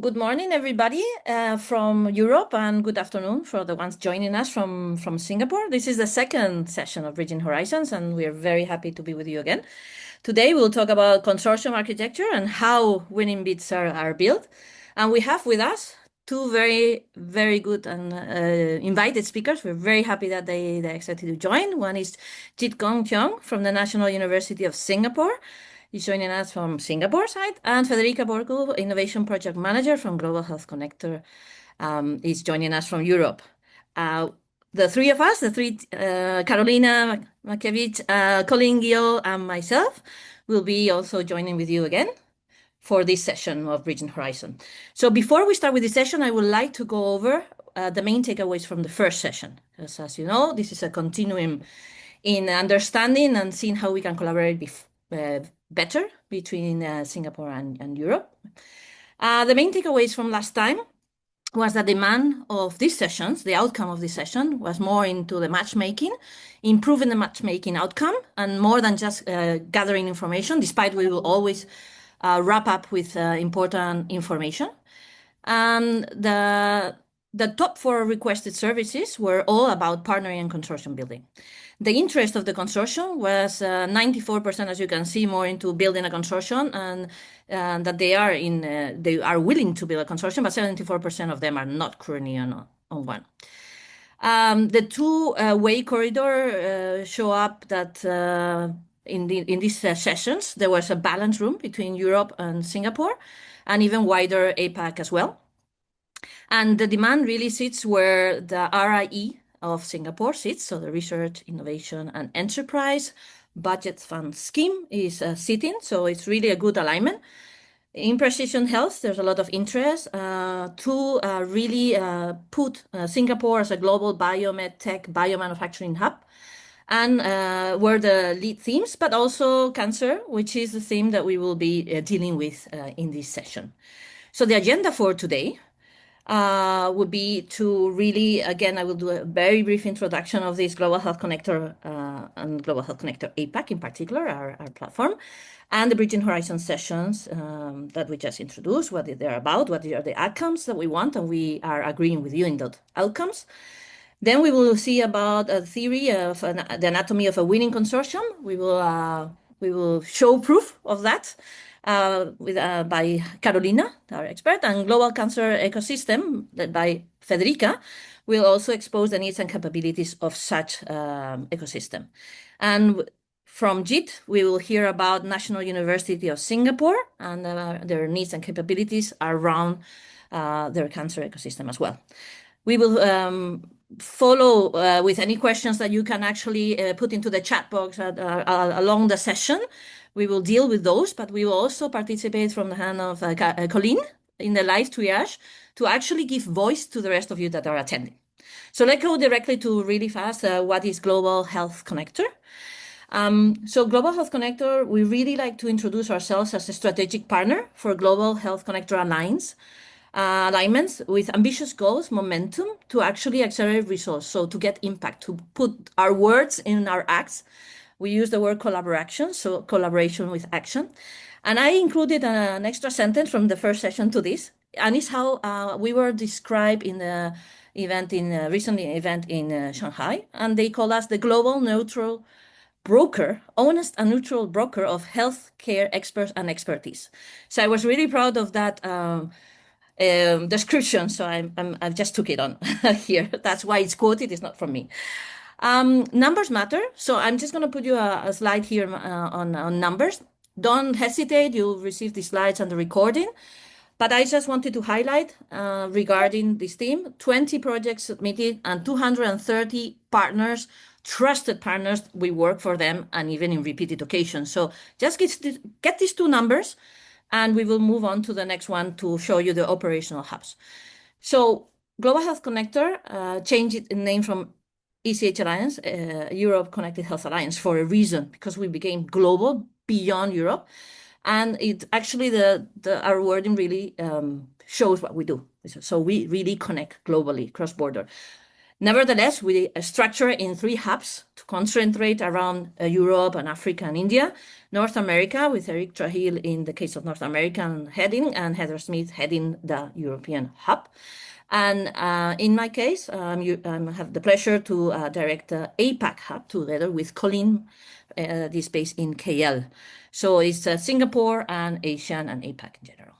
Good morning, everybody from Europe, and good afternoon for the ones joining us from Singapore. This is the second session of Bridging Horizons, and we are very happy to be with you again. Today, we'll talk about consortium architecture and how winning bids are built. And we have with us two very, very good and invited speakers. We're very happy that they accepted to join. One is Jit Kong Cheong from the National University of Singapore. He's joining us from Singapore side, and Federica Borgo, Innovation Project Manager from Global Health Connector, is joining us from Europe. The three of us, Carolina Makiewicz, Colin Gill, and myself, will be also joining with you again for this session of Bridging Horizon. So before we start with this session, I would like to go over the main takeaways from the first session. Because as you know, this is a continuum in understanding and seeing how we can collaborate better between Singapore and Europe. The main takeaways from last time was the demand of these sessions, the outcome of this session was more into the matchmaking, improving the matchmaking outcome, and more than just gathering information, despite we will always wrap up with important information. And the top 4 requested services were all about partnering and consortium building. The interest of the consortium was 94%, as you can see, more into building a consortium, and that they are willing to build a consortium, but 74% of them are not currently on one. The two-way corridor show up that in these sessions there was a balanced room between Europe and Singapore, and even wider APAC as well. And the demand really sits where the RIE of Singapore sits, so the Research, Innovation and Enterprise Budget Fund Scheme is sitting, so it's really a good alignment. In precision health, there's a lot of interest to really put Singapore as a global biomed tech biomanufacturing hub, and were the lead themes, but also cancer, which is the theme that we will be dealing with in this session. So the agenda for today would be to really, again, I will do a very brief introduction of this Global Health Connector and Global Health Connector APAC in particular, our platform, and the Bridging Horizon sessions that we just introduced, what they're about, what are the outcomes that we want, and we are agreeing with you in those outcomes. Then we will see about a theory of the anatomy of a winning consortium. We will show proof of that by Carolina, our expert, and global cancer ecosystem led by Federica will also expose the needs and capabilities of such ecosystem. And from JIT, we will hear about National University of Singapore and their needs and capabilities around their cancer ecosystem as well. We will follow with any questions that you can actually put into the chat box along the session. We will deal with those, but we will also participate from the hand of Colleen in the live triage to actually give voice to the rest of you that are attending. So let's go directly to really fast what is Global Health Connector. So Global Health Connector, we really like to introduce ourselves as a strategic partner for Global Health Connector alignments with ambitious goals, momentum to actually accelerate results. So to get impact, to put our words in our acts. We use the word collaboration, so collaboration with action. And I included an extra sentence from the first session to this, and it's how we were described in the event in Shanghai, and they call us the global neutral broker, honest and neutral broker of healthcare experts and expertise. So I was really proud of that description, so I've just took it on here. That's why it's quoted, it's not from me. Numbers matter, so I'm just going to put you a slide here on numbers. Don't hesitate, you'll receive the slides and the recording. But I just wanted to highlight regarding this theme, 20 projects submitted and 230 partners, trusted partners, we work for them and even in repeated occasions. So just get these two numbers and we will move on to the next one to show you the operational hubs. So Global Health Connector changed its name from ECH Alliance, Europe Connected Health Alliance, for a reason, because we became global beyond Europe. And it actually, our wording really shows what we do. So we really connect globally, cross-border. Nevertheless, we structure in 3 hubs to concentrate around Europe and Africa and India, North America with Eric Trahil in the case of North American heading and Heather Smith heading the European hub. And in my case, I have the pleasure to direct the APAC hub together with Colin, this based in KL. So it's Singapore and ASEAN and APAC in general.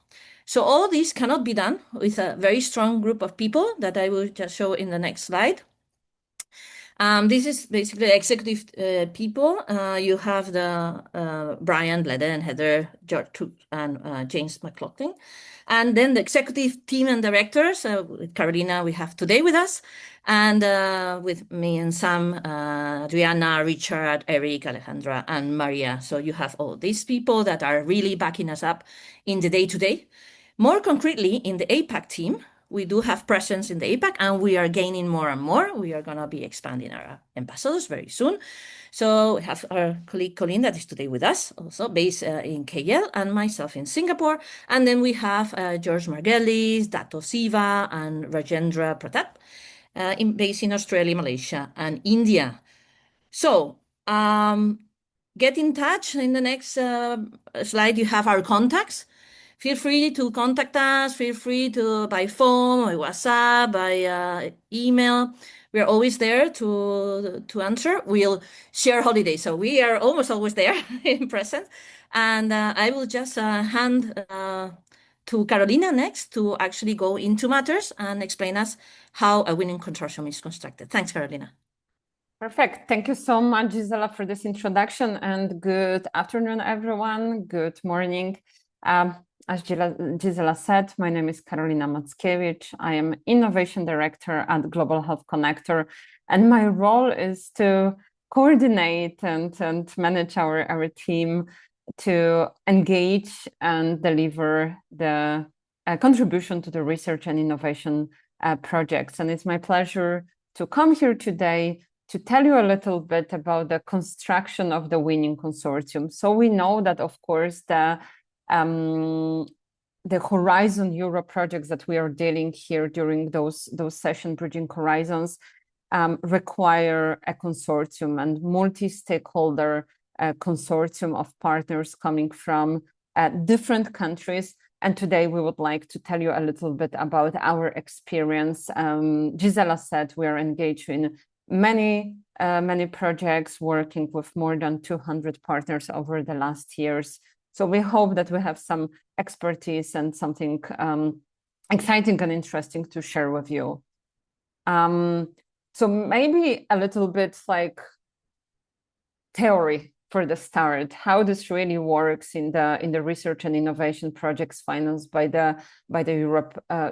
So all this cannot be done with a very strong group of people that I will just show in the next slide. This is basically executive people. You have the Brian, Bleda, and Heather, George, and James McLaughlin. And then the executive team and directors, with Carolina we have today with us, and with me and Sam, Adriana, Richard, Eric, Alejandra, and Maria. So you have all these people that are really backing us up in the day-to-day. More concretely, in the APAC team, we do have presence in the APAC, and we are gaining more and more. We are going to be expanding our ambassadors very soon. So we have our colleague Colleen that is today with us, also based in KL, and myself in Singapore. And then we have George Margelis, Dato Siva, and Rajendra Pratap, based in Australia, Malaysia, and India. So get in touch. In the next slide, you have our contacts. Feel free to contact us. Feel free to by phone, by WhatsApp, by email. We're always there to answer. We'll share holidays, so we are almost always there in present. And I will just hand to Carolina next to actually go into matters and explain us how a winning consortium is constructed. Thanks, Carolina. Perfect. Thank you so much, Gisela, for this introduction, and good afternoon, everyone. Good morning. As Gisela said, my name is Karolina Mackiewicz. I am Innovation Director at Global Health Connector, and my role is to coordinate and manage our team to engage and deliver the contribution to the research and innovation projects. And it's my pleasure to come here today to tell you a little bit about the construction of the winning consortium. So we know that, of course, the Horizon Europe projects that we are dealing here during those sessions, Bridging Horizons, require a consortium and multi-stakeholder consortium of partners coming from different countries. And today we would like to tell you a little bit about our experience. Gisela said we are engaged in many projects, working with more than 200 partners over the last years. So we hope that we have some expertise and something exciting and interesting to share with you. So maybe a little bit like theory for the start, how this really works in the research and innovation projects financed by the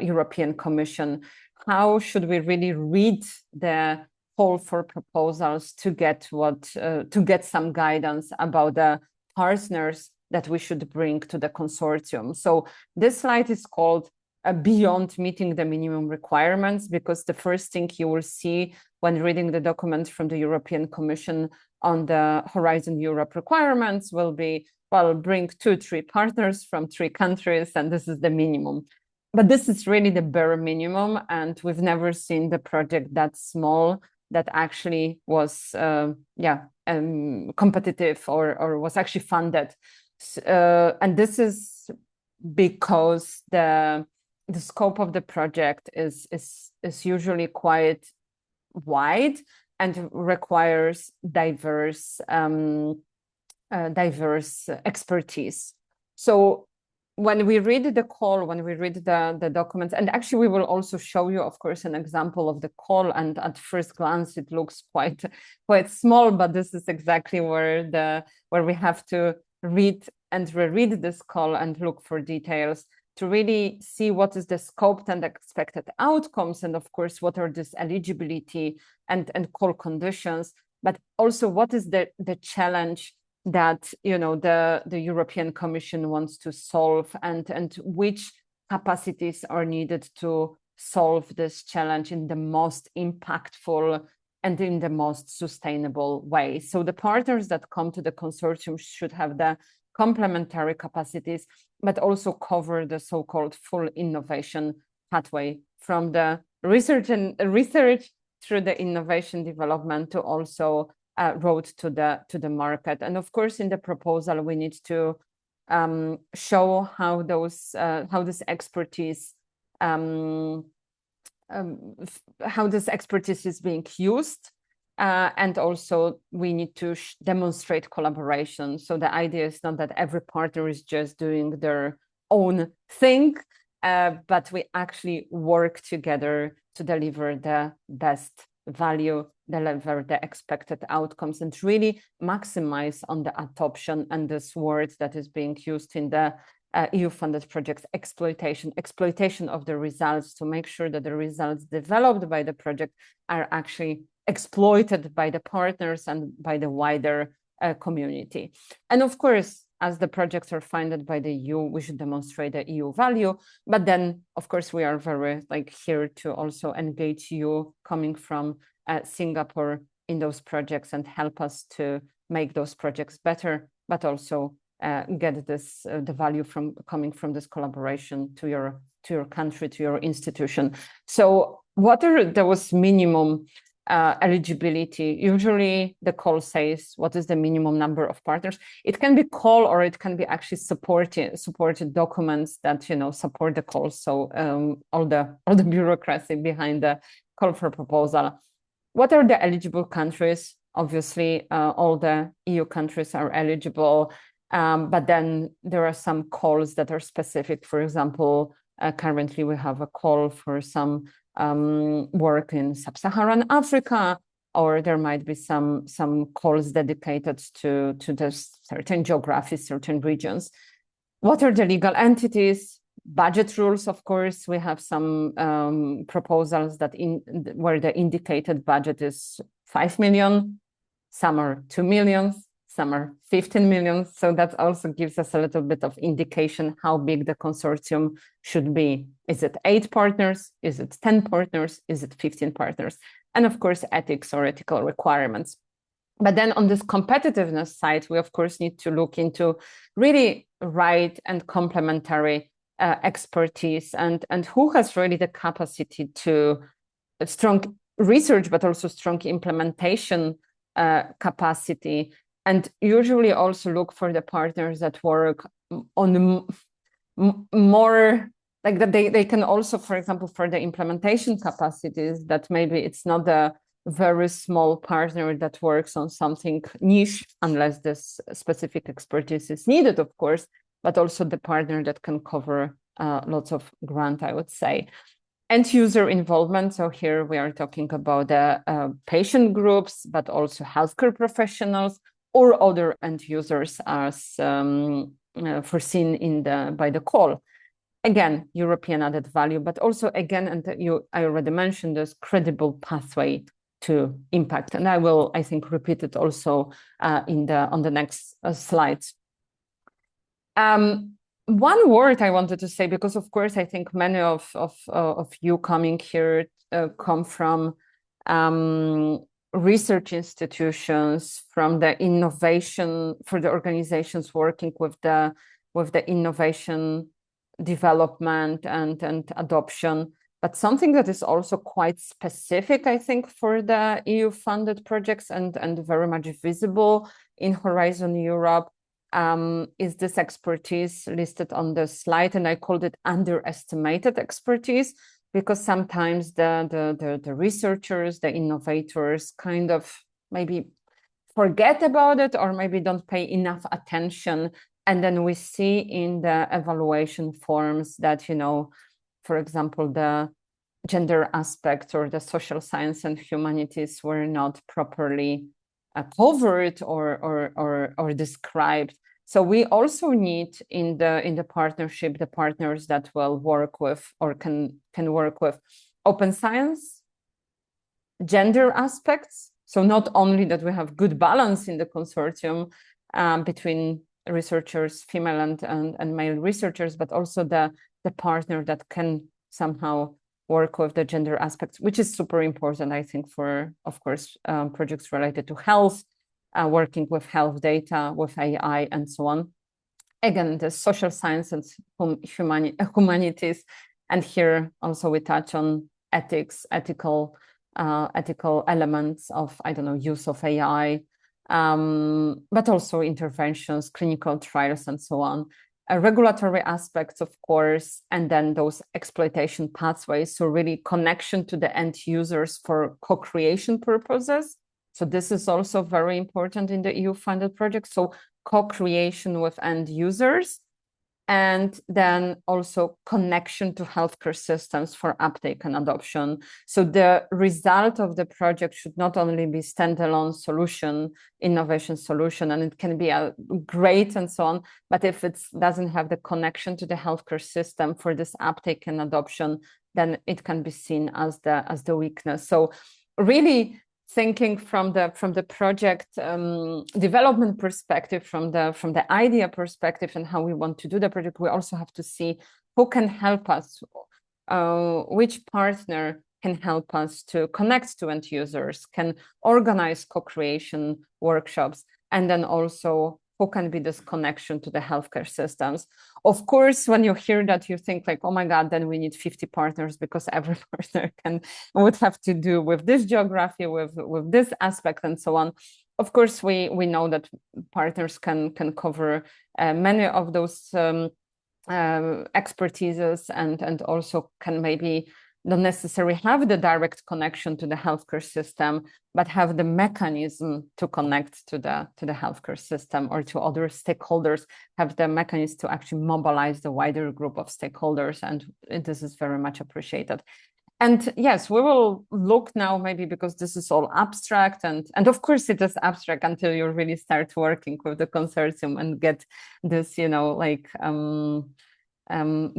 European Commission. How should we really read the call for proposals to get some guidance about the partners that we should bring to the consortium? So this slide is called Beyond Meeting the Minimum Requirements, because the first thing you will see when reading the document from the European Commission on the Horizon Europe requirements will be, well, bring 2-3 partners from 3 countries, and this is the minimum. But this is really the bare minimum, and we've never seen the project that small that actually was competitive or was actually funded. And this is because the scope of the project is usually quite wide and requires diverse expertise. So when we read the call, when we read the documents, and actually we will also show you, of course, an example of the call, and at first glance it looks quite small, but this is exactly where we have to read and reread this call and look for details to really see what is the scope and expected outcomes, and of course what are this eligibility and call conditions, but also what is the challenge that the European Commission wants to solve, and which capacities are needed to solve this challenge in the most impactful and in the most sustainable way. So the partners that come to the consortium should have the complementary capacities, but also cover the so-called full innovation pathway from the research through the innovation development to also road to the market. And of course, in the proposal, we need to show how this expertise how this expertise is being used. And also we need to demonstrate collaboration. So the idea is not that every partner is just doing their own thing, but we actually work together to deliver the best value, deliver the expected outcomes, and really maximize on the adoption and this word that is being used in the EU-funded projects, exploitation of the results, to make sure that the results developed by the project are actually exploited by the partners and by the wider community. And of course, as the projects are funded by the EU, we should demonstrate the EU value. But then, of course, we are very here to also engage you coming from Singapore in those projects and help us to make those projects better, but also get this the value from coming from this collaboration to your country, to your institution. So what are those minimum eligibility? Usually the call says what is the minimum number of partners. It can be call, or it can be actually supported documents that support the call. So all the bureaucracy behind the call for proposal. What are the eligible countries? Obviously, all the EU countries are eligible, but then there are some calls that are specific. For example, currently we have a call for some work in sub-Saharan Africa, or there might be some calls dedicated to this certain geographies, certain regions. What are the legal entities? Budget rules, of course. We have some proposals that where the indicated budget is 5 million, some are 2 million, some are 15 million. So that also gives us a little bit of indication how big the consortium should be. Is it 8 partners? Is it 10 partners? Is it 15 partners? And of course, ethics or ethical requirements. But then on this competitiveness side, we of course need to look into really right and complementary expertise, and who has really the capacity to strong research, but also strong implementation capacity. And usually also look for the partners that work on more like that they can also, for example, for the implementation capacities, that maybe it's not a very small partner that works on something niche, unless this specific expertise is needed, of course, but also the partner that can cover lots of grant, I would say. End user involvement. So here we are talking about the patient groups, but also healthcare professionals or other end users as foreseen by the call. Again, European added value, but also again, and I already mentioned this credible pathway to impact. And I will, I think, repeat it also on the next slides. One word I wanted to say, because of course I think many of you coming here come from research institutions, from the innovation, for the organizations working with the innovation development and adoption, but something that is also quite specific, I think, for the EU-funded projects and very much visible in Horizon Europe is this expertise listed on the slide, and I called it underestimated expertise, because sometimes the researchers, the innovators kind of maybe forget about it, or maybe don't pay enough attention. And then we see in the evaluation forms that, for example, the gender aspect or the social science and humanities were not properly covered or described. So we also need in the partnership the partners that will work with or can work with open science, gender aspects. So not only that we have good balance in the consortium between researchers, female and male researchers, but also the partner that can somehow work with the gender aspects, which is super important, I think, for, of course, projects related to health, working with health data, with AI, and so on. Again, the social sciences, humanities, and here also we touch on ethics, ethical ethical elements of, I don't know, use of AI, but also interventions, clinical trials, and so on. Regulatory aspects, of course, and then those exploitation pathways. So really connection to the end users for co-creation purposes. So this is also very important in the EU-funded project. So co-creation with end users, and then also connection to healthcare systems for uptake and adoption. So the result of the project should not only be standalone solution, innovation solution, and it can be a great and so on, but if it doesn't have the connection to the healthcare system for this uptake and adoption, then it can be seen as the weakness. So really thinking from the project development perspective, from the idea perspective, and how we want to do the project, we also have to see who can help us, which partner can help us to connect to end users, can organize co-creation workshops, and then also who can be this connection to the healthcare systems. Of course, when you hear that, you think like, oh my God, then we need 50 partners, because every partner would have to do with this geography, with this aspect, and so on. Of course, we know that partners can cover many of those expertises, and also can maybe not necessarily have the direct connection to the healthcare system, but have the mechanism to connect to the healthcare system or to other stakeholders, have the mechanism to actually mobilize the wider group of stakeholders. And this is very much appreciated. And yes, we will look now, maybe because this is all abstract, and of course it is abstract until you really start working with the consortium and get this, like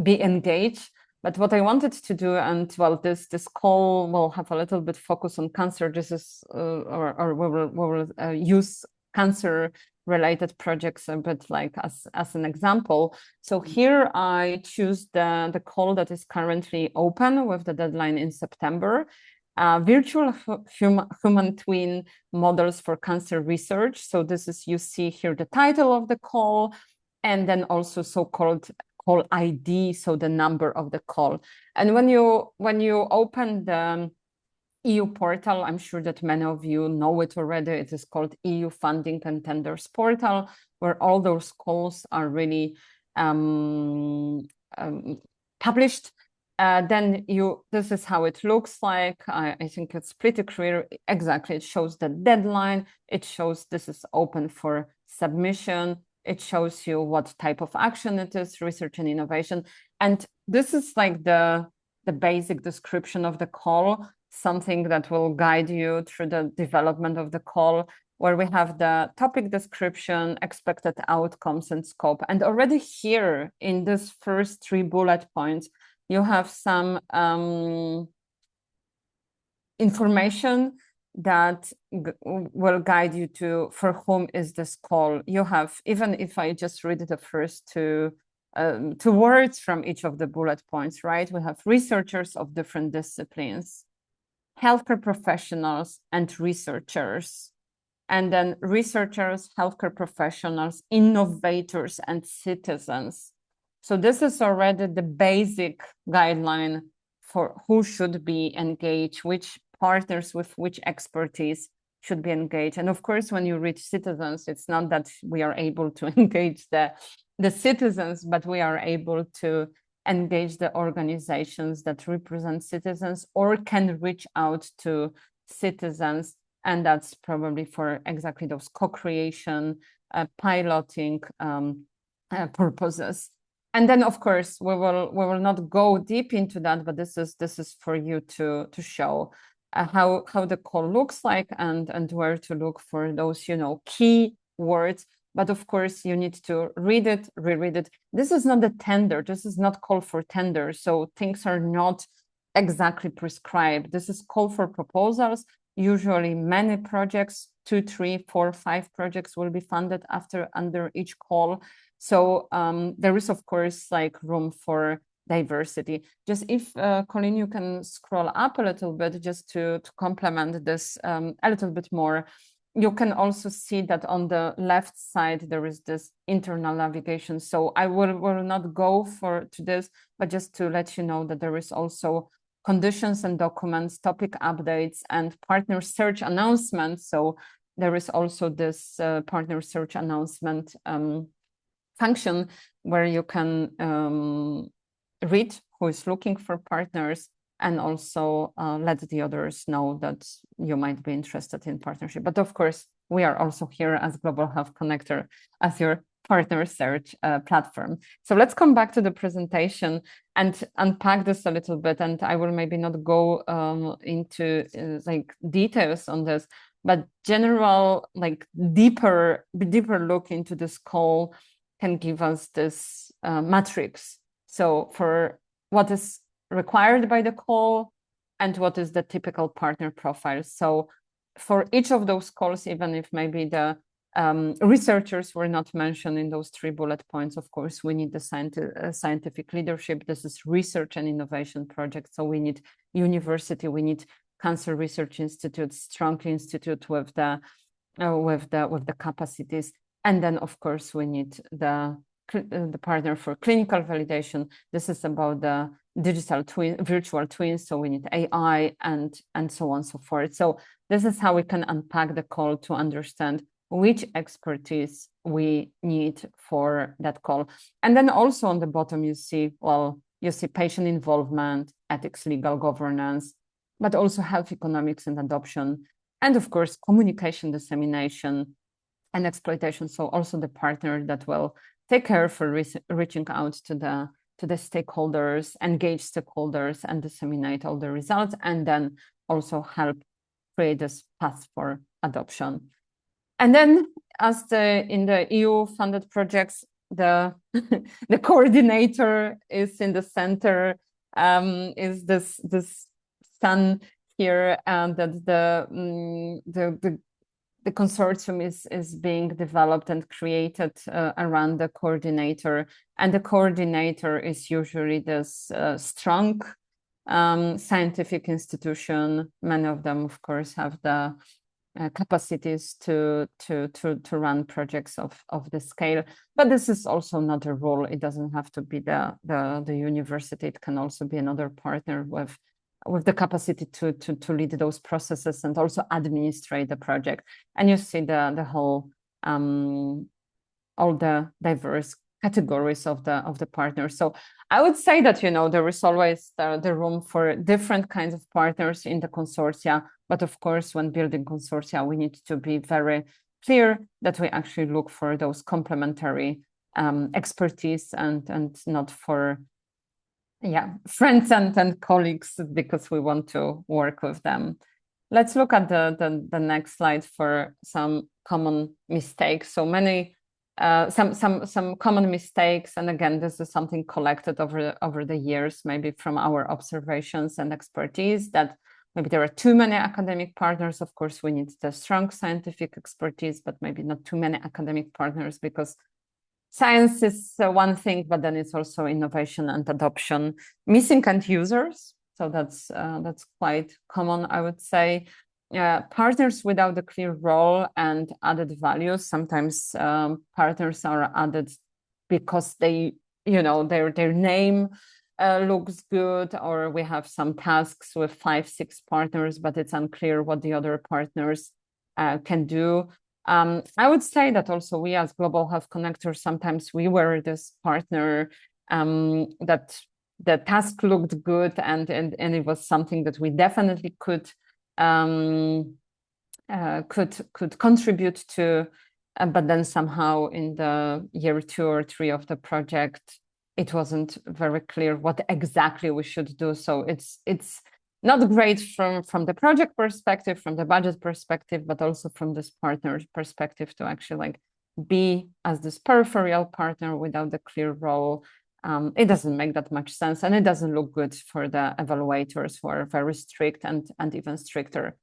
be engaged. But what I wanted to do, and well, this call will have a little bit focus on cancer. This is, or we will use cancer related projects a bit like as an example. So here I choose the call that is currently open with the deadline in September. Virtual human twin models for cancer research. So this is, you see here the title of the call, and then also so-called call ID, so the number of the call. And when you open the EU portal, I'm sure that many of you know it already. It is called EU Funding and Tenders Portal, where all those calls are really published. Then this is how it looks like. I think it's pretty clear. Exactly, it shows the deadline. It shows this is open for submission. It shows you what type of action it is, research and innovation. And this is like the basic description of the call, something that will guide you through the development of the call, where we have the topic description, expected outcomes, and scope. And already here in this first 3 bullet points, you have some information that will guide you to for whom is this call. You have, even if I just read the first two words from each of the bullet points, right? We have researchers of different disciplines, healthcare professionals, and researchers. And then researchers, healthcare professionals, innovators, and citizens. So this is already the basic guideline for who should be engaged, which partners with which expertise should be engaged. And of course, when you reach citizens, it's not that we are able to engage the citizens, but we are able to engage the organizations that represent citizens or can reach out to citizens. And that's probably for exactly those co-creation, piloting purposes. And then, of course, we will not go deep into that, but this is for you to show how the call looks like, and where to look for those key words. But of course, you need to read it, reread it. This is not a tender. This is not call for tender. So things are not exactly prescribed. This is call for proposals. Usually many projects, 2, 3, 4, 5 projects will be funded under each call. So there is, of course, like room for diversity. Just if, Colleen, you can scroll up a little bit just to complement this a little bit more. You can also see that on the left side, there is this internal navigation. So I will not go to this, but just to let you know that there is also conditions and documents, topic updates, and partner search announcements. So there is also this partner search announcement function where you can read who is looking for partners and also let the others know that you might be interested in partnership. But of course, we are also here as Global Health Connector, as your partner search platform. So let's come back to the presentation and unpack this a little bit. And I will maybe not go into like details on this, but general, like deeper look into this call can give us this matrix. So for what is required by the call and what is the typical partner profile. So for each of those calls, even if maybe the researchers were not mentioned in those 3 bullet points, of course, we need the scientific leadership. This is research and innovation project. So we need university, we need Cancer Research Institute, strong institute with the capacities. And then, of course, we need the partner for clinical validation. This is about the digital twin, virtual twins. So we need AI and so on and so forth. So this is how we can unpack the call to understand which expertise we need for that call. And then also on the bottom, you see patient involvement, ethics, legal governance, but also health economics and adoption. And of course, communication dissemination and exploitation. So also the partner that will take care for reaching out to the stakeholders, engage stakeholders, and disseminate all the results, and then also help create this path for adoption. And then, as in the EU-funded projects, the the coordinator is in the center. Is this sun here, and that the consortium is being developed and created around the coordinator, and the coordinator is usually this strong scientific institution. Many of them, of course, have the capacities to run projects of the scale, but this is also not a rule. It doesn't have to be the university. It can also be another partner with the capacity to lead those processes and also administrate the project. And you see the whole all the diverse categories of the partners. So I would say that there is always the room for different kinds of partners in the consortia. But of course, when building consortia, we need to be very clear that we actually look for those complementary expertise and not for friends and colleagues because we want to work with them. Let's look at the next slide for some common mistakes. So many some common mistakes, and again, this is something collected over the years, maybe from our observations and expertise, that maybe there are too many academic partners. Of course, we need the strong scientific expertise, but maybe not too many academic partners, because science is one thing, but then it's also innovation and adoption. Missing end users, so that's quite common, I would say. Partners without a clear role and added values. Sometimes partners are added because they, their name looks good, or we have some tasks with 5-6 partners, but it's unclear what the other partners can do. I would say that also we as Global Health Connectors, sometimes we were this partner that the task looked good and it was something that we definitely could contribute to, but then somehow in the year 2 or 3 of the project, it wasn't very clear what exactly we should do. So it's not great from the project perspective, from the budget perspective, but also from this partner perspective to actually be as this peripheral partner without the clear role. It doesn't make that much sense, and it doesn't look good for the evaluators who are very strict and even stricter.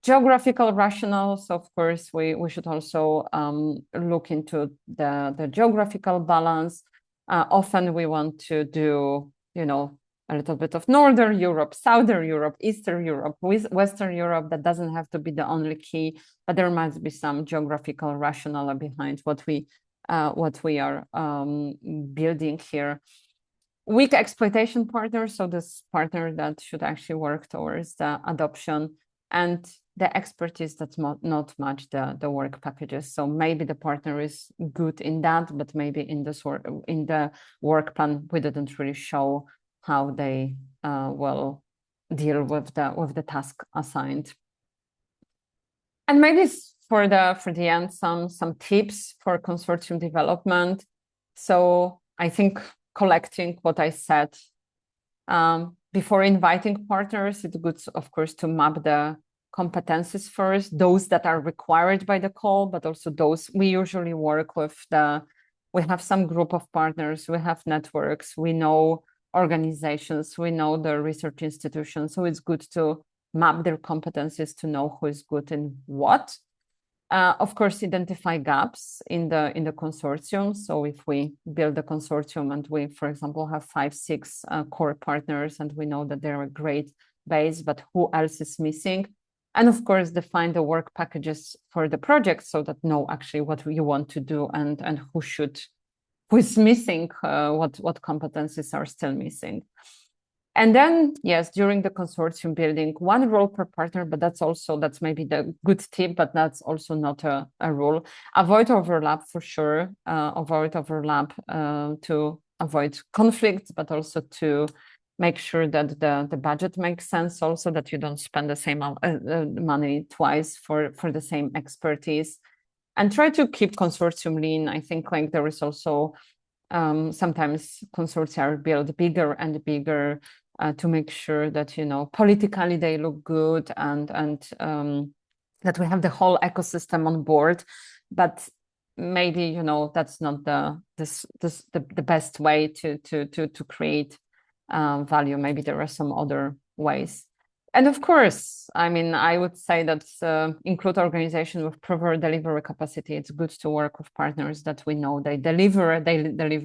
Geographical rationales, of course, we should also look into the geographical balance. Often we want to do, a little bit of Northern Europe, Southern Europe, Eastern Europe, Western Europe. That doesn't have to be the only key, but there must be some geographical rationale behind what we are building here. weak exploitation partner, so this partner that should actually work towards the adoption, and the expertise that's not much the work packages. So maybe the partner is good in that, but maybe in the work plan we didn't really show how they will deal with the task assigned. And maybe for the end, some tips for consortium development. So I think collecting what I said before inviting partners, it's good, of course, to map the competencies first, those that are required by the call, but also those we usually work with. We have some group of partners, we have networks, we know organizations, we know the research institutions. So it's good to map their competencies to know who is good in what. Of course, identify gaps in the consortium. So if we build a consortium and we, for example, have 5, 6 core partners, and we know that they're a great base, but who else is missing? And of course, define the work packages for the project so that know actually what you want to do and who is missing, what competencies are still missing. And then, yes, during the consortium building, 1 role per partner, but that's maybe the good tip, but that's also not a rule. Avoid overlap for sure, avoid overlap to avoid conflicts, but also to make sure that the budget makes sense, also that you don't spend the same money twice for the same expertise. And try to keep consortium lean. I think like there is also sometimes consortia are built bigger and bigger to make sure that, you know, politically they look good and that we have the whole ecosystem on board. But maybe, you know, that's not the best way to create value. Maybe there are some other ways. And of course, I mean, I would say that include organization with proper delivery capacity. It's good to work with partners that we know they deliver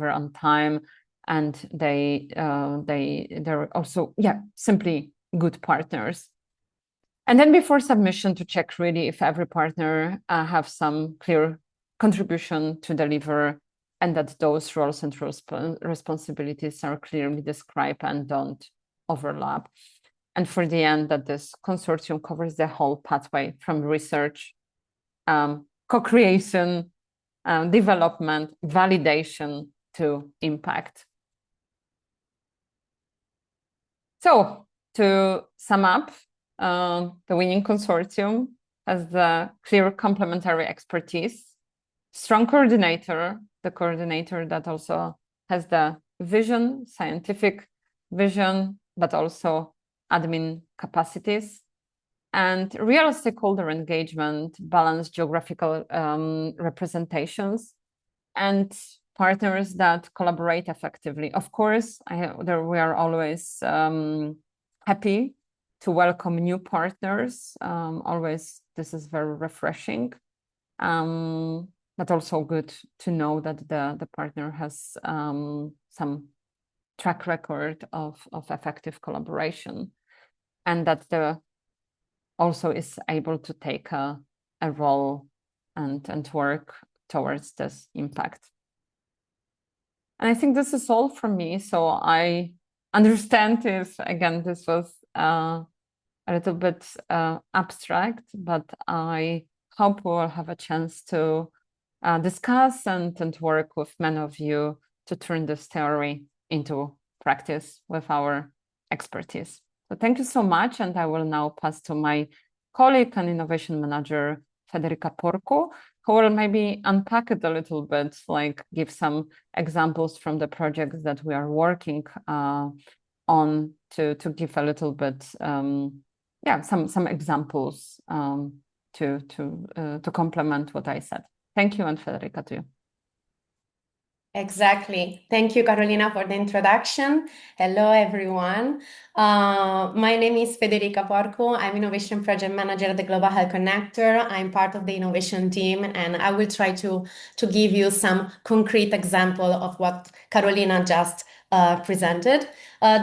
on time, and they're also simply good partners. And then before submission, to check really if every partner have some clear contribution to deliver, and that those roles and responsibilities are clearly described and don't overlap. And for the end, that this consortium covers the whole pathway from research, co-creation, development, validation to impact. So to sum up, the winning consortium has the clear complementary expertise, strong coordinator, the coordinator that also has the vision, scientific vision, but also admin capacities, and real stakeholder engagement, balanced geographical representations, and partners that collaborate effectively. Of course, we are always happy to welcome new partners. Always, this is very refreshing, but also good to know that the partner has some track record of effective collaboration, and that also is able to take a role and work towards this impact. And I think this is all from me. So I understand if, again, this was a little bit abstract, but I hope we'll have a chance to discuss and work with many of you to turn this theory into practice with our expertise. So thank you so much. And I will now pass to my colleague and innovation manager, Federica Porco, who will maybe unpack it a little bit, like give some examples from the projects that we are working on to give a little bit, some examples to complement what I said. Thank you, and Federica, to you. Exactly. Thank you, Carolina, for the introduction. Hello, everyone. My name is Federica Porco. I'm Innovation Project Manager at the Global Health Connector. I'm part of the innovation team, and I will try to give you some concrete example of what Carolina just presented.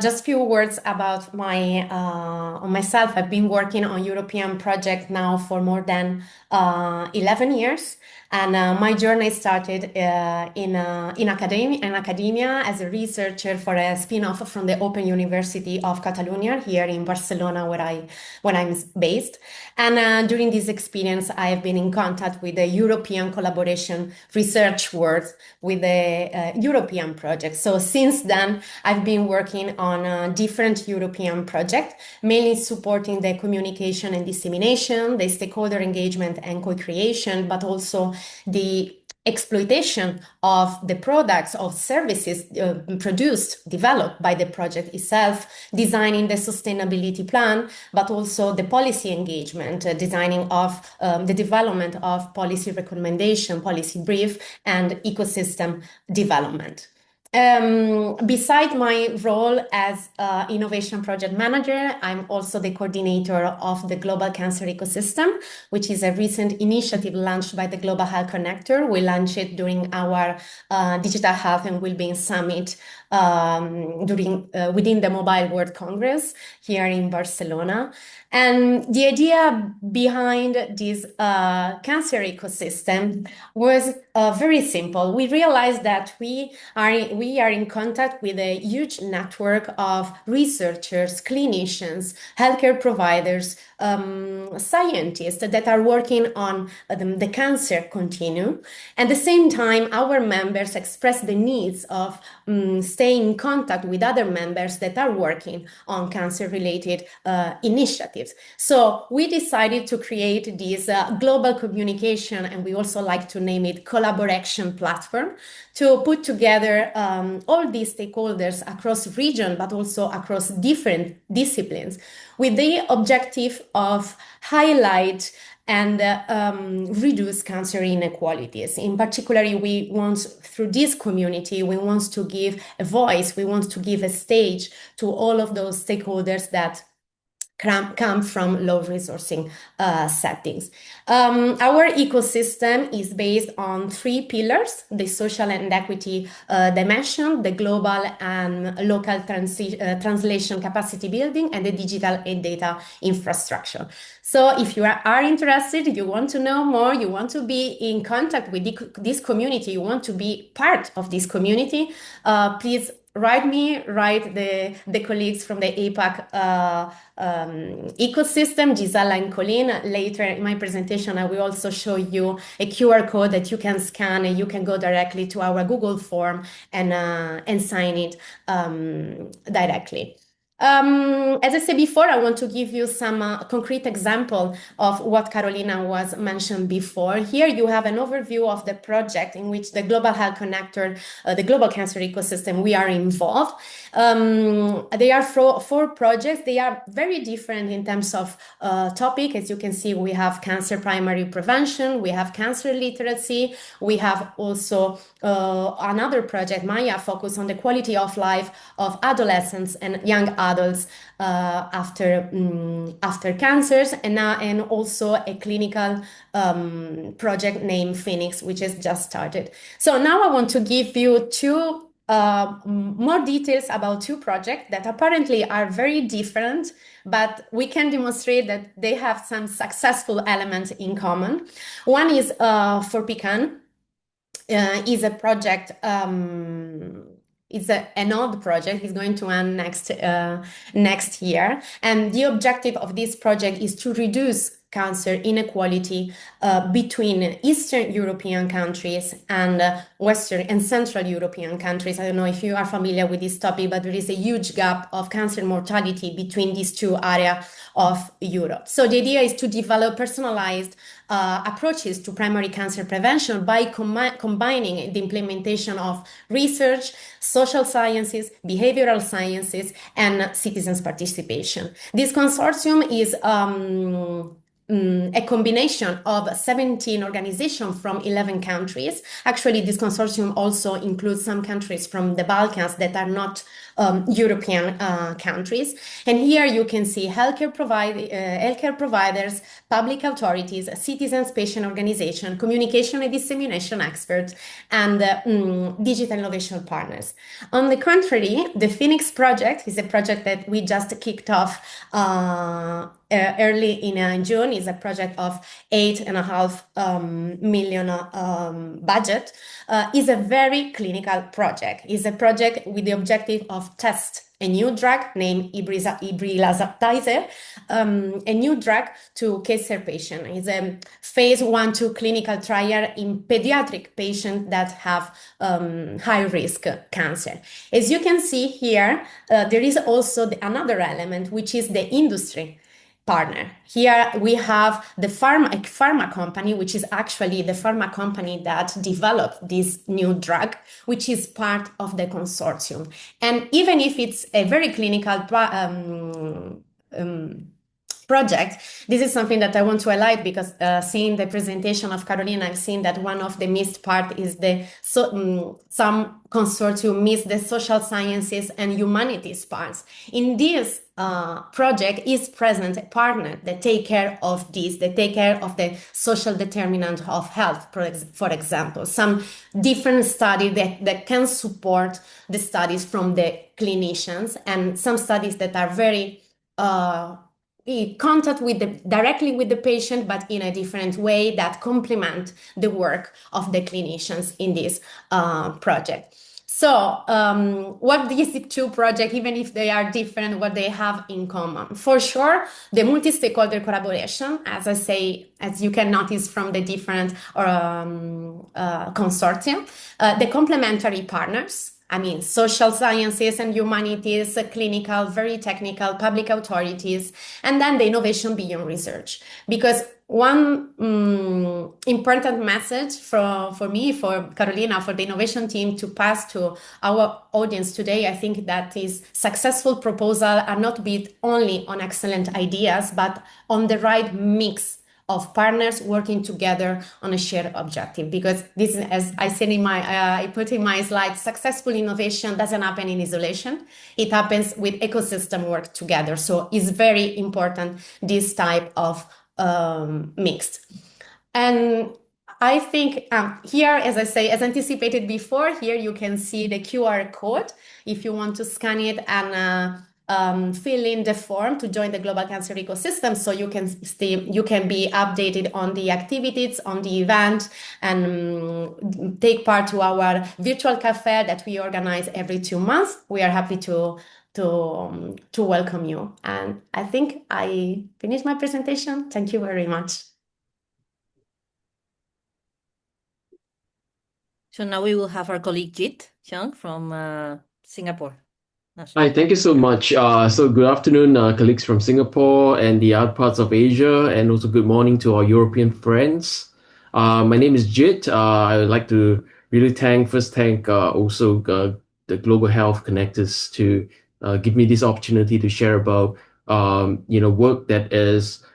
Just few words about on myself. I've been working on European project now for more than 11 years. And my journey started in academia as a researcher for a spin-off from the Open University of Catalonia here in Barcelona, where I'm based. And during this experience, I have been in contact with the European collaboration research world with the European projects. So since then, I've been working on different European projects, mainly supporting the communication and dissemination, the stakeholder engagement and co-creation, but also the exploitation of the products of services produced, developed by the project itself, designing the sustainability plan, but also the policy engagement, designing of the development of policy recommendation, policy brief, and ecosystem development. Beside my role as innovation project manager, I'm also the coordinator of the Global Cancer Ecosystem, which is a recent initiative launched by the Global Health Connector. We launched it during our Digital Health and Wellbeing Summit within the Mobile World Congress here in Barcelona. And the idea behind this cancer ecosystem was very simple. We realized that we are in contact with a huge network of researchers, clinicians, healthcare providers, scientists that are working on the cancer continuum. At the same time, our members express the needs of staying in contact with other members that are working on cancer-related initiatives. So we decided to create this global communication, and we also like to name it collaboration platform, to put together all these stakeholders across region, but also across different disciplines, with the objective of highlight and reduce cancer inequalities. In particular, we want, through this community, we want to give a voice, we want to give a stage to all of those stakeholders that come from low resourcing settings. Our ecosystem is based on 3 pillars: the social and equity dimension, the global and local translation capacity building, and the digital and data infrastructure. So if you are interested, you want to know more, you want to be in contact with this community, you want to be part of this community, please write the colleagues from the APAC ecosystem, Gisela and Colleen. Later in my presentation, I will also show you a QR code that you can scan, and you can go directly to our Google form and sign it directly. As I said before, I want to give you some concrete example of what Carolina was mentioned before. Here you have an overview of the project in which the Global Health Connector, the Global Cancer Ecosystem, we are involved. They are 4 projects. They are very different in terms of topic. As you can see, we have cancer primary prevention, we have cancer literacy, we have also another project, Maya, focused on the quality of life of adolescents and young adults after cancers, and also a clinical project named Phoenix, which has just started. So now I want to give you 2 more details about 2 projects that apparently are very different, but we can demonstrate that they have some successful elements in common. One is for Pecan, is a project. It's an old project. It's going to end next year, and the objective of this project is to reduce cancer inequality between Eastern European countries and Western and Central European countries. I don't know if you are familiar with this topic, but there is a huge gap of cancer mortality between these 2 areas of Europe. So the idea is to develop personalized approaches to primary cancer prevention by combining the implementation of research, social sciences, behavioral sciences, and citizens' participation. This consortium is a combination of 17 organizations from 11 countries. Actually, this consortium also includes some countries from the Balkans that are not European countries. And here you can see healthcare providers, public authorities, citizens, patient organization, communication and dissemination experts, and digital innovation partners. On the contrary, the Phoenix project is a project that we just kicked off early in June. Is a project of 8.5 million budget. Is a very clinical project. Is a project with the objective of test a new drug named ibrilazatizer, a new drug to cancer patient. It's a phase 1-2 clinical trial in pediatric patients that have high risk cancer. As you can see here, there is also another element, which is the industry partner. Here we have the pharma company, which is actually the pharma company that developed this new drug, which is part of the consortium. And even if it's a very clinical project, this is something that I want to highlight because seeing the presentation of Carolina, I've seen that one of the missed part is some consortium miss the social sciences and humanities parts. In this project is present a partner that take care of this, that take care of the social determinant of health, for example, some different study that can support the studies from the clinicians, and some studies that are very contact directly with the patient, but in a different way that complement the work of the clinicians in this project. So what these two projects, even if they are different, what they have in common? For sure, the multi-stakeholder collaboration, as you can notice from the different consortium, the complementary partners, I mean, social sciences and humanities, clinical, very technical, public authorities, and then the innovation beyond research. Because one important message for me, for Carolina, for the innovation team to pass to our audience today, I think that is successful proposals are not built only on excellent ideas, but on the right mix of partners working together on a shared objective. Because this is, as I said I put in my slide, successful innovation doesn't happen in isolation. It happens with ecosystem work together. So it's very important, this type of mixed. And I think here, as I say, as anticipated before, here you can see the QR code if you want to scan it and fill in the form to join the global cancer ecosystem, so you can be updated on the activities, on the event, and take part to our virtual cafe that we organize every 2 months. We are happy to welcome you. And I think I finished my presentation. Thank you very much. So now we will have our colleague Jit Chung from Singapore. Hi, thank you so much. So good afternoon, colleagues from Singapore and the other parts of Asia, and also good morning to our European friends. My name is Jit. I would like to really thank also the Global Health Connectors to give me this opportunity to share about work that is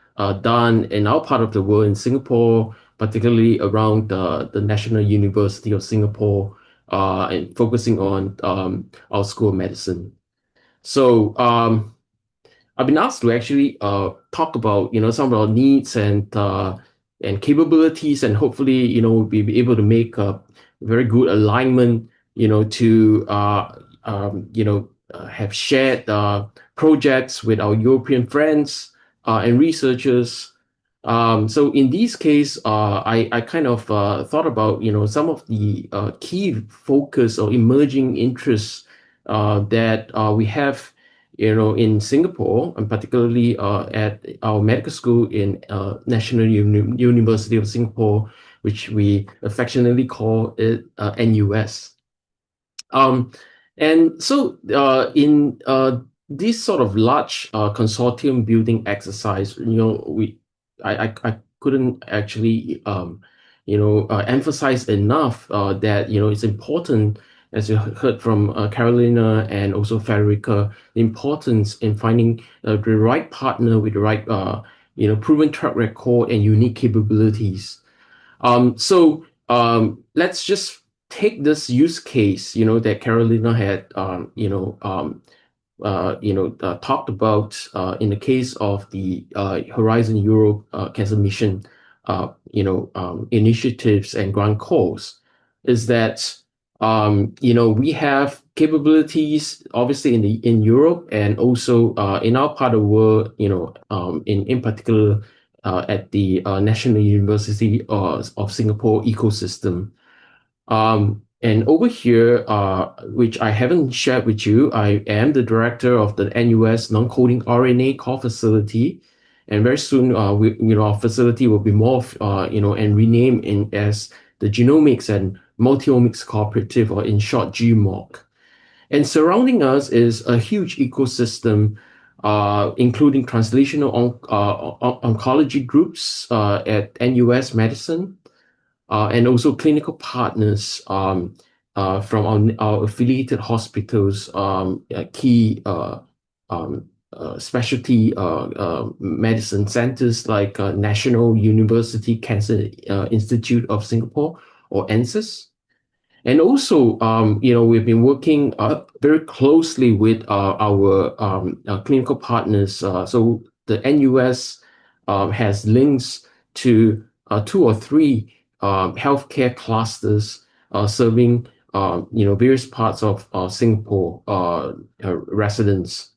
done in our part of the world in Singapore, particularly around the National University of Singapore, and focusing on our School of Medicine. So I've been asked to actually talk about some of our needs and capabilities, and hopefully we'll be able to make a very good alignment to have shared projects with our European friends and researchers. So in this case, I kind of thought about some of the key focus or emerging interests that we have in Singapore, and particularly at our medical school in National University of Singapore, which we affectionately call it NUS. And so in this sort of large consortium building exercise, I couldn't actually emphasize enough that it's important, as you heard from Carolina and also Federica, the importance in finding the right partner with the right proven track record and unique capabilities. So let's just take this use case, that Carolina had, talked about in the case of the Horizon Europe Cancer Mission, initiatives and grant calls, is that we have capabilities obviously in Europe and also in our part of the world, in particular at the National University of Singapore ecosystem. And over here, which I haven't shared with you, I am the director of the NUS non-coding RNA core facility. And very soon, our facility will be morphed, and renamed as the Genomics and Multiomics Cooperative, or in short, GMOC. And surrounding us is a huge ecosystem, including translational oncology groups at NUS Medicine, and also clinical partners from our affiliated hospitals, key specialty medicine centers like National University Cancer Institute of Singapore, or NSIS. And also, we've been working very closely with our clinical partners. So the NUS has links to 2 or 3 healthcare clusters serving various parts of Singapore residents,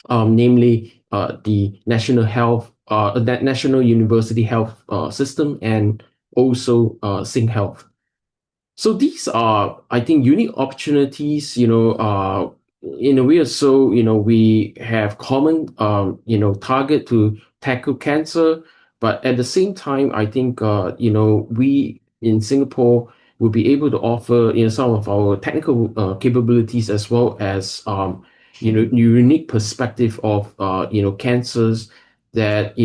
namely the National University Health System, and also SingHealth. So these are, I think, unique opportunities, in a way or so, we have common, target to tackle cancer, but at the same time, I think, we in Singapore will be able to offer, some of our technical capabilities, as well as, unique perspective of, cancers that,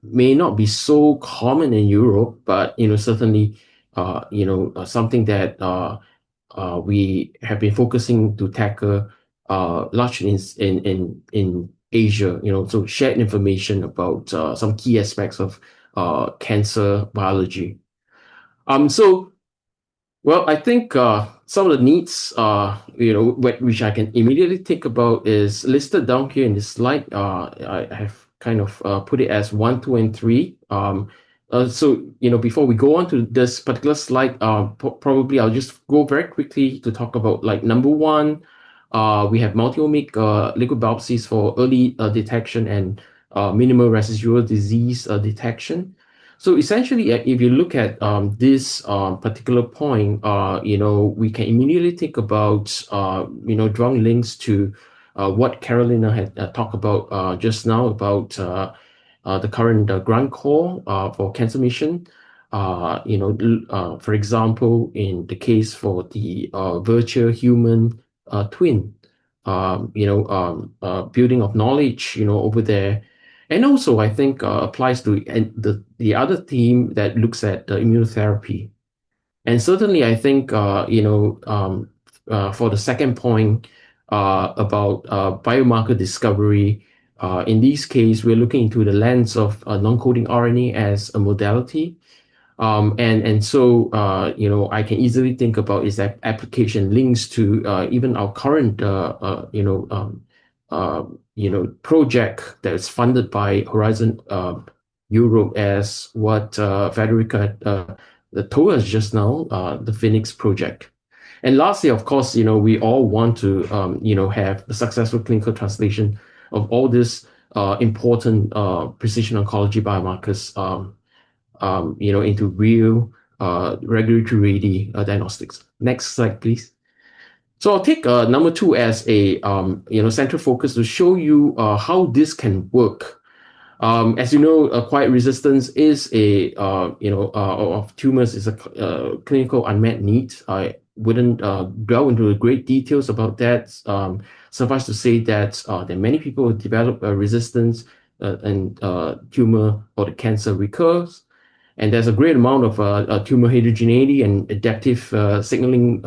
may not be so common in Europe, but, certainly something that we have been focusing to tackle largely in Asia. So shared information about some key aspects of cancer biology. So well, I think some of the needs, which I can immediately think about, is listed down here in this slide. I have kind of put it as 1, 2, and 3. So, before we go on to this particular slide, probably I'll just go very quickly to talk about, like, number 1, we have multi-omic liquid biopsies for early detection and minimal residual disease detection. So essentially, if you look at this particular point, we can immediately think about, drawing links to what Carolina had talked about just now about the current grant call for Cancer Mission. For example, in the case for the virtual human twin, building of knowledge, over there. And also, I think applies to the other theme that looks at immunotherapy. And certainly, I think, for the second point about biomarker discovery, in this case, we're looking into the lens of non-coding RNA as a modality. So I can easily think about its application links to even our current project that is funded by Horizon Europe, as what Federica told us just now, the Phoenix project. And lastly, of course, we all want to have the successful clinical translation of all this important precision oncology biomarkers into real regulatory-ready diagnostics. Next slide, please. So I'll take number 2 as a central focus to show you how this can work. As you know, acquired resistance is of tumors is a clinical unmet need. I wouldn't go into great details about that. Suffice to say that there are many people who develop resistance and tumor or the cancer recurs. And there's a great amount of tumor heterogeneity and adaptive signaling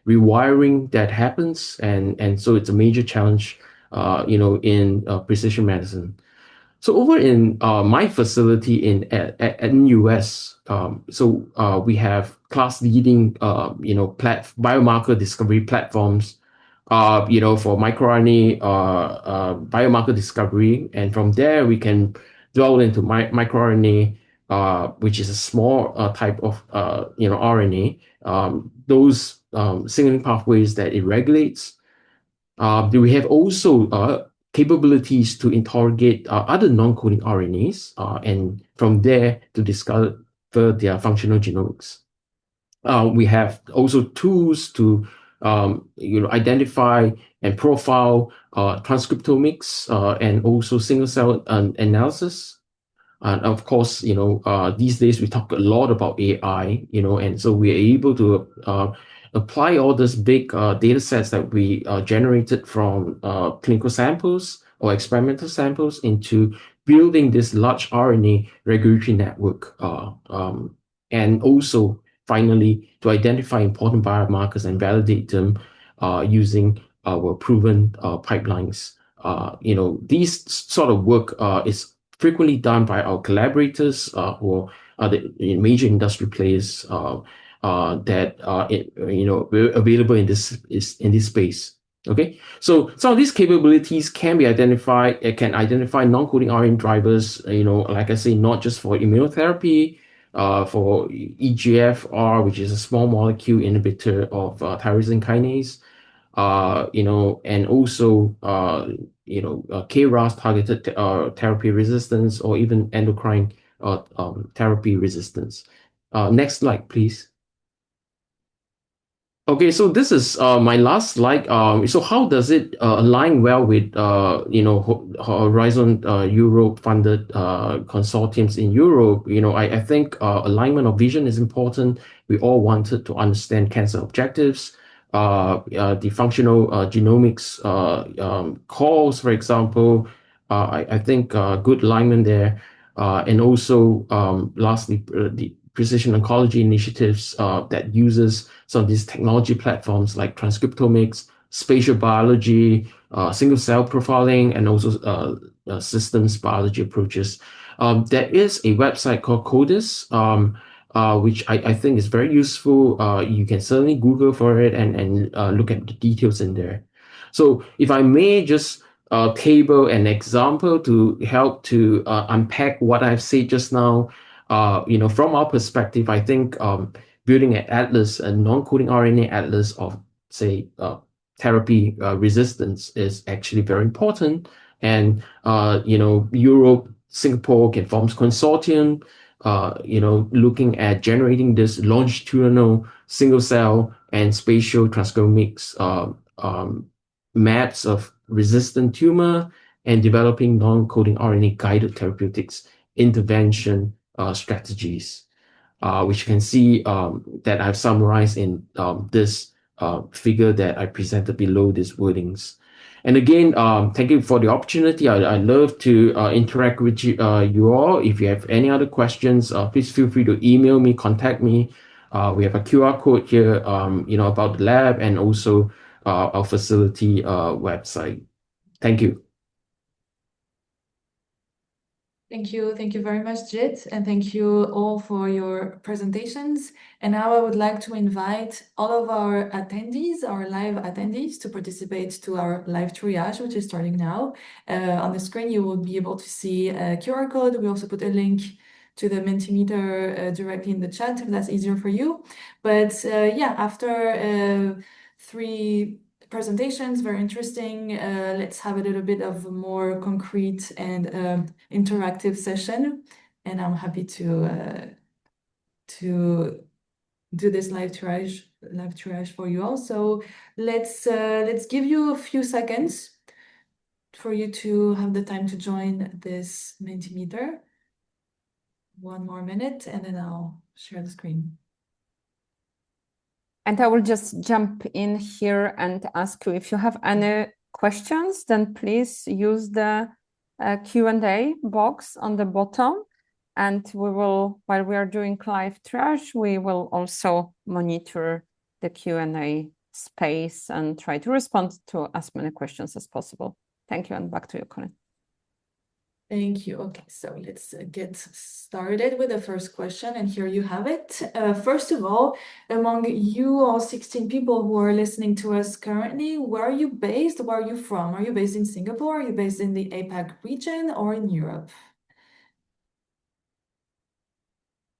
rewiring that happens. And so it's a major challenge, in precision medicine. So over in my facility in US, we have class leading biomarker discovery platforms, for microRNA biomarker discovery, and from there we can delve into microRNA, which is a small type of RNA. Those signaling pathways that it regulates. We have also capabilities to interrogate other non-coding RNAs, and from there to discover their functional genomics. We have also tools to identify and profile transcriptomics and also single cell analysis. And of course, these days we talk a lot about AI, and so we're able to apply all these big data sets that we generated from clinical samples or experimental samples into building this large RNA regulatory network. And also, finally, to identify important biomarkers and validate them using our proven pipelines. These sort of work is frequently done by our collaborators who are the major industry players that are available in this space. Okay, so some of these capabilities can be identified. It can identify non-coding RNA drivers. Like I say, not just for immunotherapy, for EGFR, which is a small molecule inhibitor of tyrosine kinase, and also KRAS targeted therapy resistance, or even endocrine therapy resistance. Next slide, please. Okay, so this is my last slide. So how does it align well with Horizon Europe funded consortiums in Europe? I think alignment of vision is important. We all wanted to understand cancer objectives, the functional genomics calls, for example. I think good alignment there, and also lastly the precision oncology initiatives that uses some of these technology platforms like transcriptomics, spatial biology, single cell profiling, and also systems biology approaches. There is a website called CODIS, which I think is very useful. You can certainly Google for it and look at the details in there. So if I may just table an example to help to unpack what I've said just now. From our perspective, I think building an atlas, a non-coding RNA atlas of, say, therapy resistance is actually very important. And, Europe, Singapore can form consortium, looking at generating this longitudinal single cell and spatial transcriptomics maps of resistant tumor and developing non-coding RNA guided therapeutics intervention strategies, which you can see that I've summarized in this figure that I presented below these wordings. And again, thank you for the opportunity. I love to interact with you all. If you have any other questions, please feel free to email me, contact me. We have a QR code here, about the lab and also our facility website. Thank you. Thank you. Thank you very much, Jit, and thank you all for your presentations. And now I would like to invite all of our attendees, our live attendees, to participate to our live triage, which is starting now. On the screen, you will be able to see a QR code. We also put a link to the Mentimeter directly in the chat, if that's easier for you. But yeah, after 3 presentations, very interesting. Let's have a little bit of a more concrete and interactive session, and I'm happy to do this live triage for you all. So let's give you a few seconds for you to have the time to join this Mentimeter. 1 more minute, and then I'll share the screen. And I will just jump in here and ask you if you have any questions, then please use the Q&A box on the bottom. And we will, while we are doing live triage, we will also monitor the Q&A space and try to respond to as many questions as possible. Thank you, and back to you, Colin. Thank you. Okay, so let's get started with the first question, and here you have it. First of all, among you all 16 people who are listening to us currently, where are you based? Where are you from? Are you based in Singapore? Are you based in the APAC region or in Europe?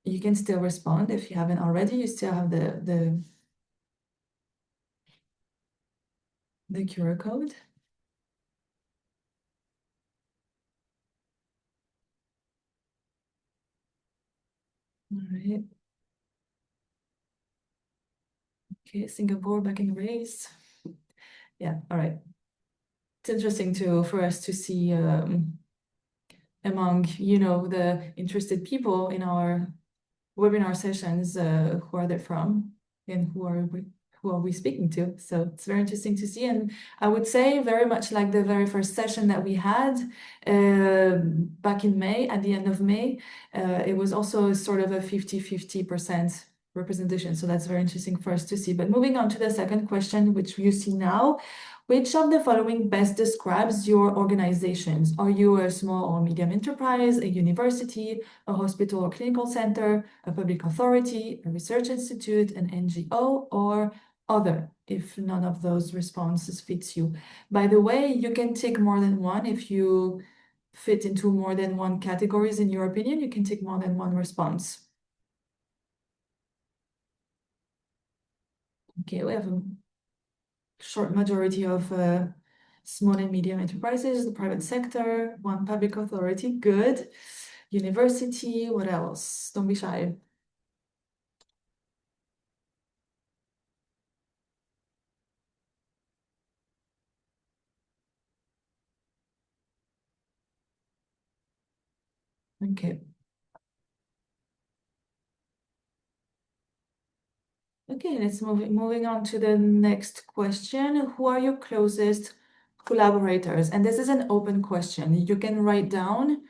You can still respond if you haven't already. You still have the QR code. All right. Okay, Singapore back in the race. Yeah, all right. It's interesting for us to see among, the interested people in our webinar sessions, who are they from and who are we speaking to? So it's very interesting to see. And I would say very much like the very first session that we had back in May, at the end of May, it was also sort of a 50-50% representation. So that's very interesting for us to see. But moving on to the second question, which you see now, which of the following best describes your organizations? Are you a small or medium enterprise, a university, a hospital or clinical center, a public authority, a research institute, an NGO, or other, if none of those responses fits you? By the way, you can tick more than one if you fit into more than one categories in your opinion. You can tick more than one response. Okay, we have a short majority of small and medium enterprises, the private sector, one public authority, good. University, what else? Don't be shy. Okay. Okay, let's moving on to the next question. Who are your closest collaborators? And this is an open question. You can write down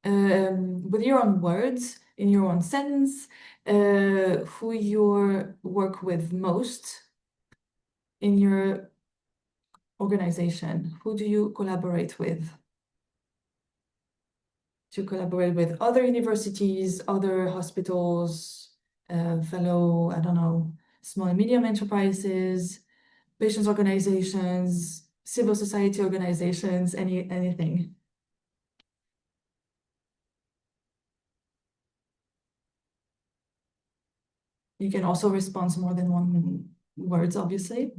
with your own words, in your own sentence, who you work with most in your organization. Who do you collaborate with? Do you collaborate with other universities, other hospitals, fellow, I don't know, small and medium enterprises, patients organizations, civil society organizations, anything? You can also respond more than one words, obviously.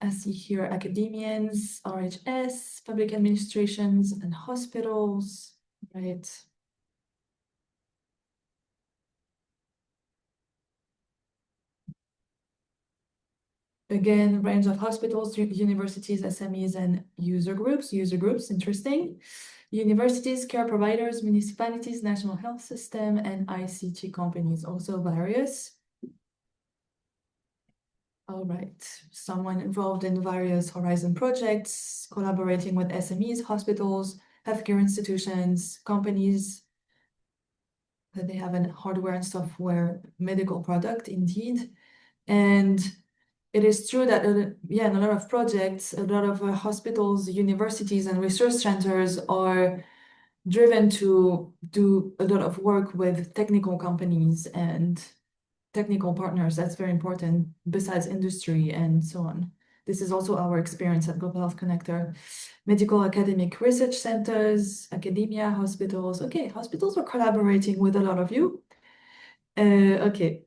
I see here academians, RHS, public administrations, and hospitals, right? Again, range of hospitals, universities, SMEs, and user groups. User groups, interesting. Universities, care providers, municipalities, national health system, and ICT companies, also various. All right, someone involved in various Horizon projects, collaborating with SMEs, hospitals, healthcare institutions, companies, that they have a hardware and software medical product, indeed. And it is true that, yeah, in a lot of projects, a lot of hospitals, universities, and research centers are driven to do a lot of work with technical companies and technical partners. That's very important, besides industry and so on. This is also our experience at Global Health Connector. Medical academic research centers, academia, hospitals. Okay, hospitals are collaborating with a lot of you. Okay,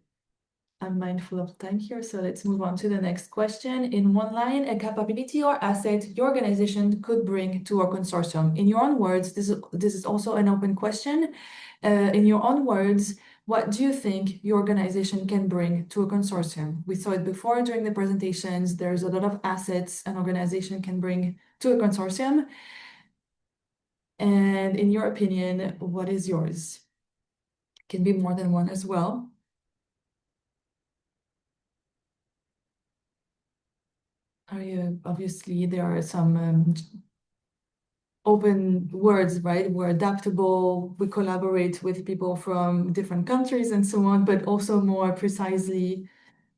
I'm mindful of time here, so let's move on to the next question. In one line, a capability or asset your organization could bring to a consortium. In your own words, this is also an open question. In your own words, what do you think your organization can bring to a consortium? We saw it before during the presentations. There's a lot of assets an organization can bring to a consortium. And in your opinion, what is yours? Can be more than one as well. Obviously, there are some open words, right? We're adaptable, we collaborate with people from different countries and so on, but also more precisely,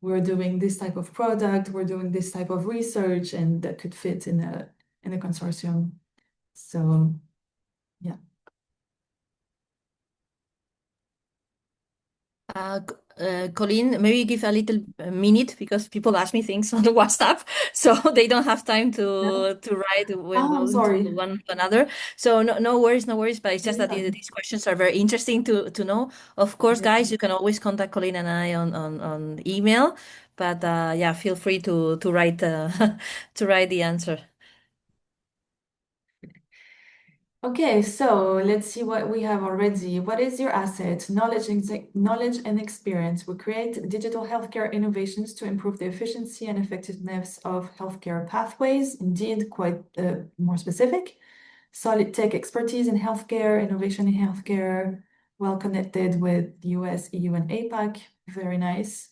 we're doing this type of product, we're doing this type of research, and that could fit in a consortium. So, yeah. Colleen, maybe give a little minute because people ask me things on the WhatsApp, so they don't have time to write when Oh, I'm going to sorry. one to another. So no worries, no worries. But it's just that Yeah. these questions are very interesting to know. Of course, Yeah. guys, you can always contact Colleen and I on email. But yeah, feel free to write to write the answer. Okay, so let's see what we have already. What is your asset? Knowledge and experience. We create digital healthcare innovations to improve the efficiency and effectiveness of healthcare pathways. Indeed, quite more specific. Solid tech expertise in healthcare, innovation in healthcare, well connected with US, EU, and APAC. Very nice.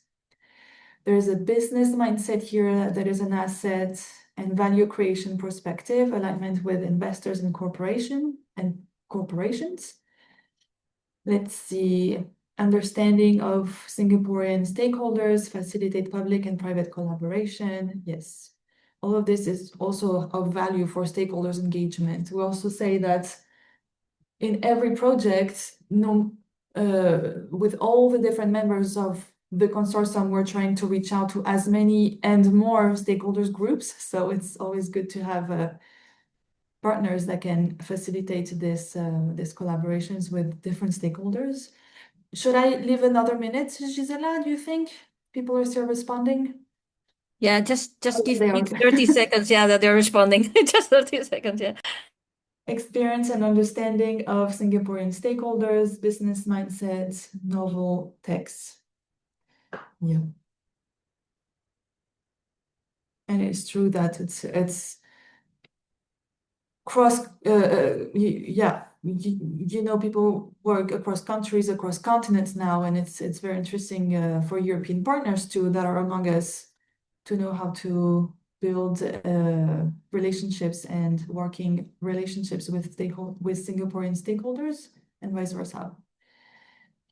There's a business mindset here that is an asset and value creation perspective, alignment with investors and corporations. Let's see, understanding of Singaporean stakeholders, facilitate public and private collaboration. Yes, all of this is also of value for stakeholders engagement. We also say that in every project, with all the different members of the consortium, we're trying to reach out to as many and more stakeholders groups. So it's always good to have partners that can facilitate this collaborations with different stakeholders. Should I leave another minute, Gisela? Do you think people are still responding? Yeah, just Oh, give they me are. 30 seconds. Yeah, that they're responding. Just 30 seconds. Yeah. Experience and understanding of Singaporean stakeholders, business mindsets, novel techs. Yeah. And it's true that it's cross, yeah, people work across countries, across continents now, and it's very interesting for European partners too that are among us to know how to build relationships and working relationships with Singaporean stakeholders and vice versa.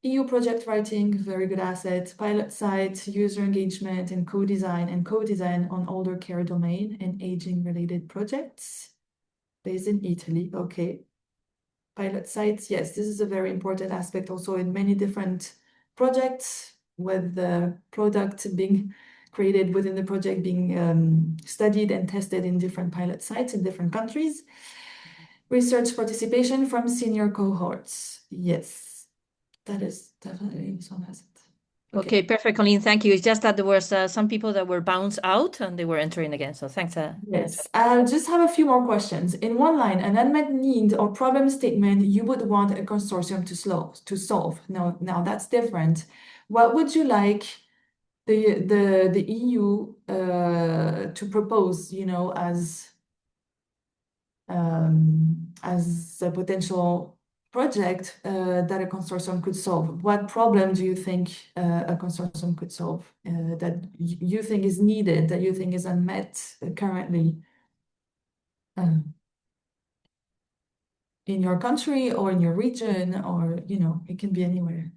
EU project writing, very good asset. Pilot site, user engagement, and co-design on older care domain and aging-related projects. Based in Italy, okay. Pilot sites, yes, this is a very important aspect also in many different projects, with the product being created within the project being studied and tested in different pilot sites in different countries. Research participation from senior cohorts, yes. That is definitely some asset. Okay, perfect, Colleen. Thank you. It's just that there was some people that were bounced out and they were entering again. So thanks. Yes, I'll just have a few more questions. In one line, an unmet need or problem statement you would want a consortium to solve. Now that's different. What would you like the EU to propose, as a potential project that a consortium could solve? What problem do you think a consortium could solve that you think is needed, that you think is unmet currently in your country or in your region, or it can be anywhere?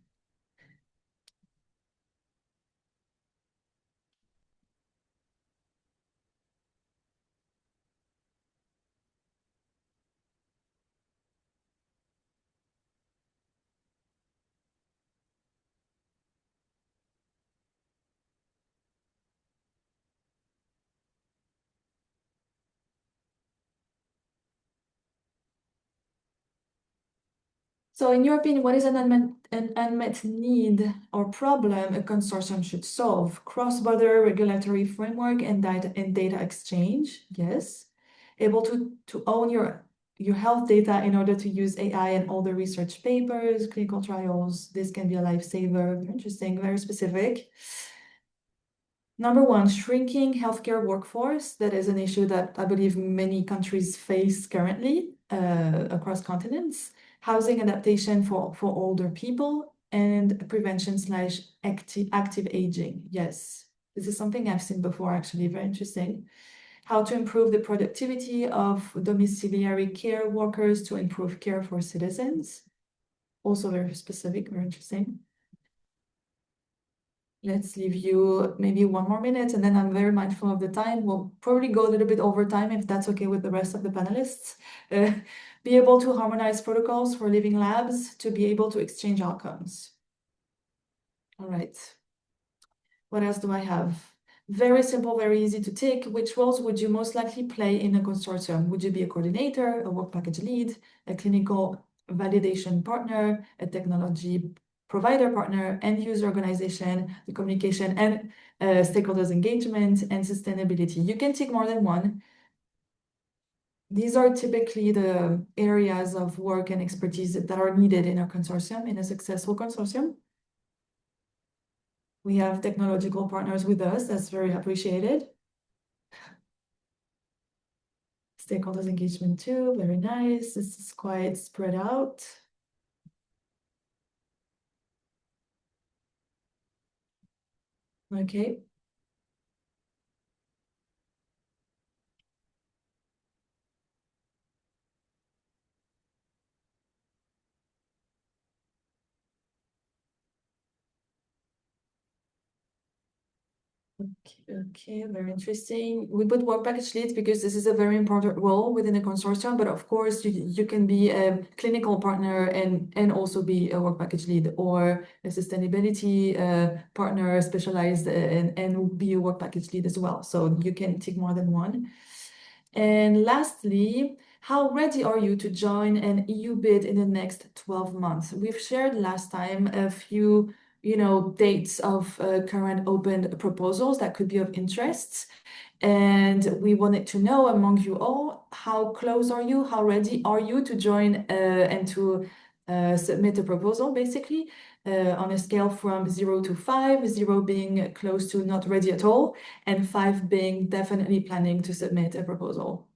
So in your opinion, what is an unmet need or problem a consortium should solve? Cross-border regulatory framework and data exchange, yes. Able to own your health data in order to use AI and all the research papers, clinical trials. This can be a lifesaver. Very interesting, very specific. Number one, shrinking healthcare workforce. That is an issue that I believe many countries face currently across continents. Housing adaptation for older people and prevention/active aging. Yes, this is something I've seen before, actually, very interesting. How to improve the productivity of domiciliary care workers to improve care for citizens. Also very specific, very interesting. let's leave you maybe 1 more minute, and then I'm very mindful of the time. We'll probably go a little bit over time if that's okay with the rest of the panelists. Be able to harmonize protocols for living labs to be able to exchange outcomes. All right. What else do I have? Very simple, very easy to tick. Which roles would you most likely play in a consortium? Would you be a coordinator, a work package lead, a clinical validation partner, a technology provider partner, end user organization, the communication and stakeholders engagement and sustainability? You can tick more than one. These are typically the areas of work and expertise that are needed in a consortium, in a successful consortium. We have technological partners with us. That's very appreciated. Stakeholders engagement too, very nice. This is quite spread out. Okay. Okay, very interesting. We put work package lead because this is a very important role within a consortium, but of course you can be a clinical partner and also be a work package lead or a sustainability partner specialized and be a work package lead as well. So you can tick more than one. And lastly, how ready are you to join an EU bid in the next 12 months? We've shared last time a few dates of current open proposals that could be of interest. And we wanted to know among you all, how close are you? How ready are you to join and to submit a proposal, basically, on a scale from 0 to 5, 0 being close to not ready at all, and 5 being definitely planning to submit a proposal.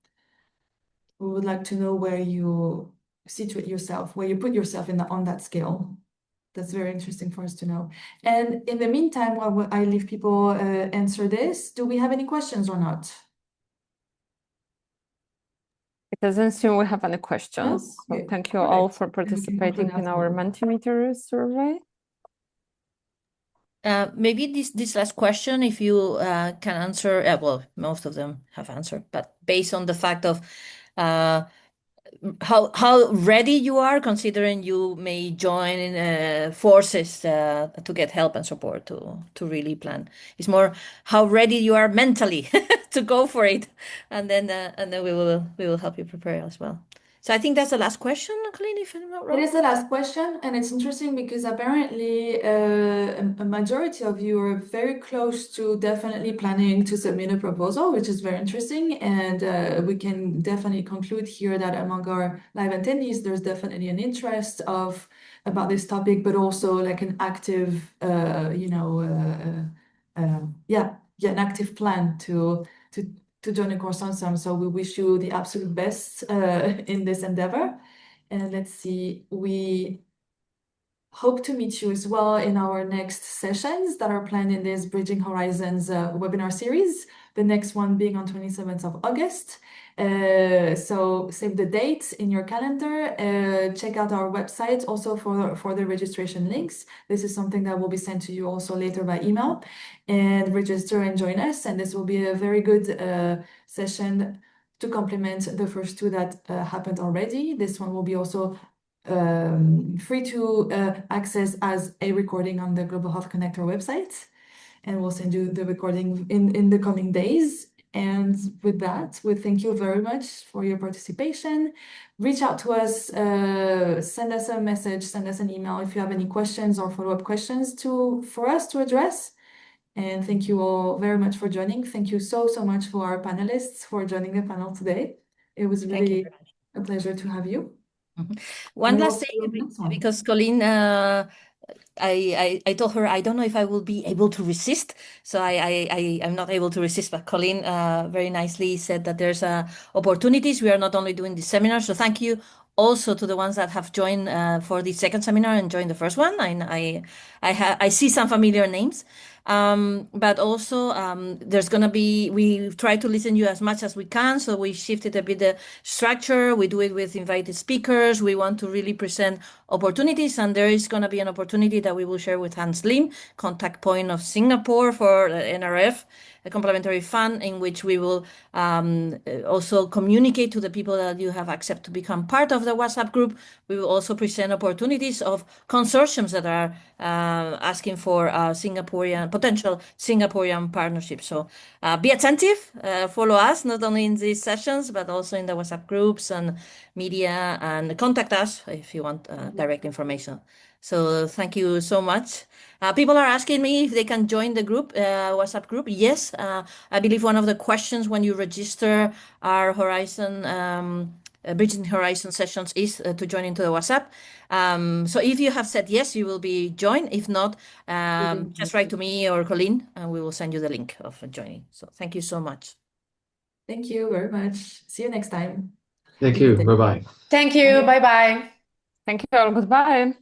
We would like to know where you situate yourself, where you put yourself on that scale. That's very interesting for us to know. And in the meantime, while I leave people answer this, do we have any questions or not? It doesn't seem we have any questions. No? So Okay. thank you All all right. for And we can participating conclude in our afterwards. Mentimeter survey. Maybe this last question, if you can answer, well, most of them have answered, but based on the fact of how ready you are, considering you may join forces to get help and support to really plan. It's more how ready you are mentally to go for it, and then we will help you prepare as well. So I think that's the last question, Colleen, if I'm not It wrong. is the last question, and it's interesting because apparently a majority of you are very close to definitely planning to submit a proposal, which is very interesting. And we can definitely conclude here that among our live attendees, there's definitely an interest about this topic, but also like an active, an active plan to join a consortium. So we wish you the absolute best in this endeavor. And let's see, we hope to meet you as well in our next sessions that are planned in this Bridging Horizons webinar series, the next one being on 27th of August. So save the date in your calendar. Check out our website also for the registration links. This is something that will be sent to you also later by email. And register and join us. And this will be a very good session to complement the first two that happened already. This one will be also free to access as a recording on the Global Health Connector website. And we'll send you the recording in the coming days. And with that, we thank you very much for your participation. Reach out to us, send us a message, send us an email if you have any questions or follow-up questions for us to address. And thank you all very much for joining. Thank you so much for our panelists for joining the panel today. It was Thank you really very much. a pleasure to have you. One And we'll last see thing, you on the next one. because Colleen, I told her I don't know if I will be able to resist, so I'm not able to resist. But Colleen very nicely said that there's opportunities. We are not only doing this seminar, so thank you also to the ones that have joined for the second seminar and joined the first one. I see some familiar names, But also there's going to be, we try to listen to you as much as we can. So we shifted a bit the structure. We do it with invited speakers. We want to really present opportunities. And there is going to be an opportunity that we will share with Hans Lim, contact point of Singapore for NRF, a complementary fund, in which we will also communicate to the people that you have accepted to become part of the WhatsApp group. We will also present opportunities of consortiums that are asking for potential Singaporean partnerships. So be attentive, follow us not only in these sessions, but also in the WhatsApp groups and media, and contact us if you want direct information. So thank you so much. People are asking me if they can join the group, WhatsApp group. Yes, I believe one of the questions when you register our Bridging Horizon sessions is to join into the WhatsApp. So if you have said yes, you will be joined. If not, just write to me or Colleen, and we will send you the link of joining. So thank you so much. Thank you very much. See you next time. Thank Have a you. good day. Bye bye. Thank you. Bye. Bye bye. Thank you all. Goodbye.